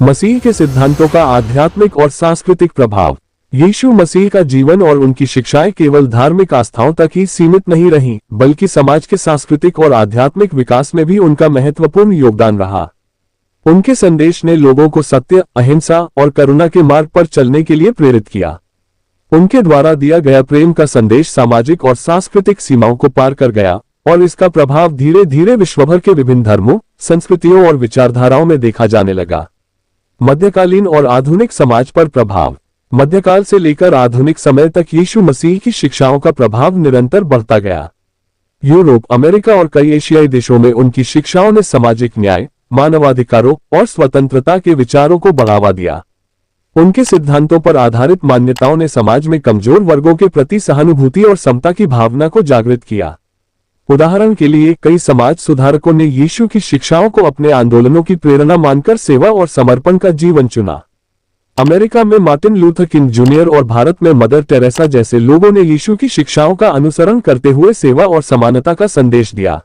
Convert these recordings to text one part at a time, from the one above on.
मसीह के सिद्धांतों का आध्यात्मिक और सांस्कृतिक प्रभाव। यीशु मसीह का जीवन और उनकी शिक्षाएं केवल धार्मिक आस्थाओं तक ही सीमित नहीं रहीं, बल्कि समाज के सांस्कृतिक और आध्यात्मिक विकास में भी उनका महत्वपूर्ण योगदान रहा। उनके संदेश ने लोगों को सत्य, अहिंसा और करुणा के मार्ग पर चलने के लिए प्रेरित किया। उनके द्वारा दिया गया प्रेम का संदेश सामाजिक और सांस्कृतिक सीमाओं को पार कर गया और इसका प्रभाव धीरे धीरे विश्वभर के विभिन्न धर्मों, संस्कृतियों और विचारधाराओं में देखा जाने लगा। मध्यकालीन और आधुनिक समाज पर प्रभाव। मध्यकाल से लेकर आधुनिक समय तक यीशु मसीह की शिक्षाओं का प्रभाव निरंतर बढ़ता गया। यूरोप, अमेरिका और कई एशियाई देशों में उनकी शिक्षाओं ने सामाजिक न्याय, मानवाधिकारों और स्वतंत्रता के विचारों को बढ़ावा दिया। उनके सिद्धांतों पर आधारित मान्यताओं ने समाज में कमजोर वर्गों के प्रति सहानुभूति और समता की भावना को जागृत किया। उदाहरण के लिए, कई समाज सुधारकों ने यीशु की शिक्षाओं को अपने आंदोलनों की प्रेरणा मानकर सेवा और समर्पण का जीवन चुना। अमेरिका में मार्टिन लूथर किंग जूनियर और भारत में मदर टेरेसा जैसे लोगों ने यीशु की शिक्षाओं का अनुसरण करते हुए सेवा और समानता का संदेश दिया।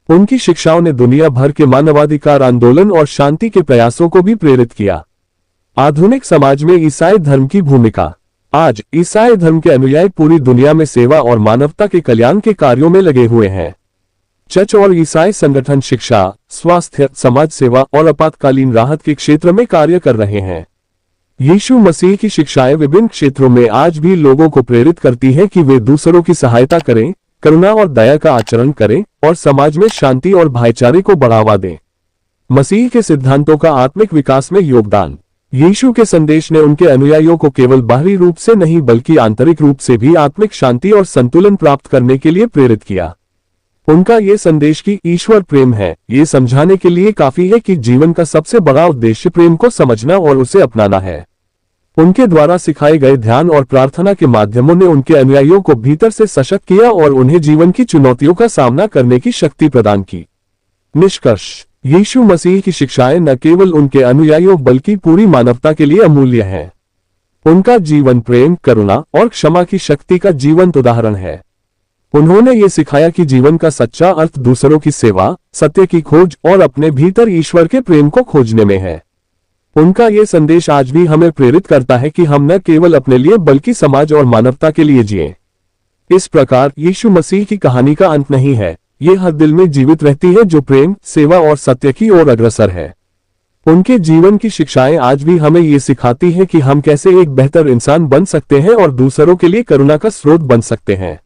उनकी शिक्षाओं ने दुनिया भर के मानवाधिकार आंदोलन और शांति के प्रयासों को भी प्रेरित किया। आधुनिक समाज में ईसाई धर्म की भूमिका। आज ईसाई धर्म के अनुयायी पूरी दुनिया में सेवा और मानवता के कल्याण के कार्यों में लगे हुए हैं। चर्च और ईसाई संगठन शिक्षा, स्वास्थ्य, समाज सेवा और आपातकालीन राहत के क्षेत्र में कार्य कर रहे हैं। यीशु मसीह की शिक्षाएं विभिन्न क्षेत्रों में आज भी लोगों को प्रेरित करती हैं कि वे दूसरों की सहायता करें, करुणा और दया का आचरण करें और समाज में शांति और भाईचारे को बढ़ावा दें। मसीह के सिद्धांतों का आत्मिक विकास में योगदान। यीशु के संदेश ने उनके अनुयायियों को केवल बाहरी रूप से नहीं बल्कि आंतरिक रूप से भी आत्मिक शांति और संतुलन प्राप्त करने के लिए प्रेरित किया। उनका ये संदेश कि ईश्वर प्रेम है, ये समझाने के लिए काफी है कि जीवन का सबसे बड़ा उद्देश्य प्रेम को समझना और उसे अपनाना है। उनके द्वारा सिखाए गए ध्यान और प्रार्थना के माध्यमों ने उनके अनुयायियों को भीतर से सशक्त किया और उन्हें जीवन की चुनौतियों का सामना करने की शक्ति प्रदान की। निष्कर्ष। यीशु मसीह की शिक्षाएं न केवल उनके अनुयायियों बल्कि पूरी मानवता के लिए अमूल्य हैं। उनका जीवन प्रेम, करुणा और क्षमा की शक्ति का जीवंत उदाहरण है। उन्होंने ये सिखाया कि जीवन का सच्चा अर्थ दूसरों की सेवा, सत्य की खोज और अपने भीतर ईश्वर के प्रेम को खोजने में है। उनका ये संदेश आज भी हमें प्रेरित करता है कि हम न केवल अपने लिए बल्कि समाज और मानवता के लिए जिएं। इस प्रकार यीशु मसीह की कहानी का अंत नहीं है, ये हर दिल में जीवित रहती है जो प्रेम, सेवा और सत्य की ओर अग्रसर है। उनके जीवन की शिक्षाएं आज भी हमें ये सिखाती हैं कि हम कैसे एक बेहतर इंसान बन सकते हैं और दूसरों के लिए करुणा का स्रोत बन सकते हैं।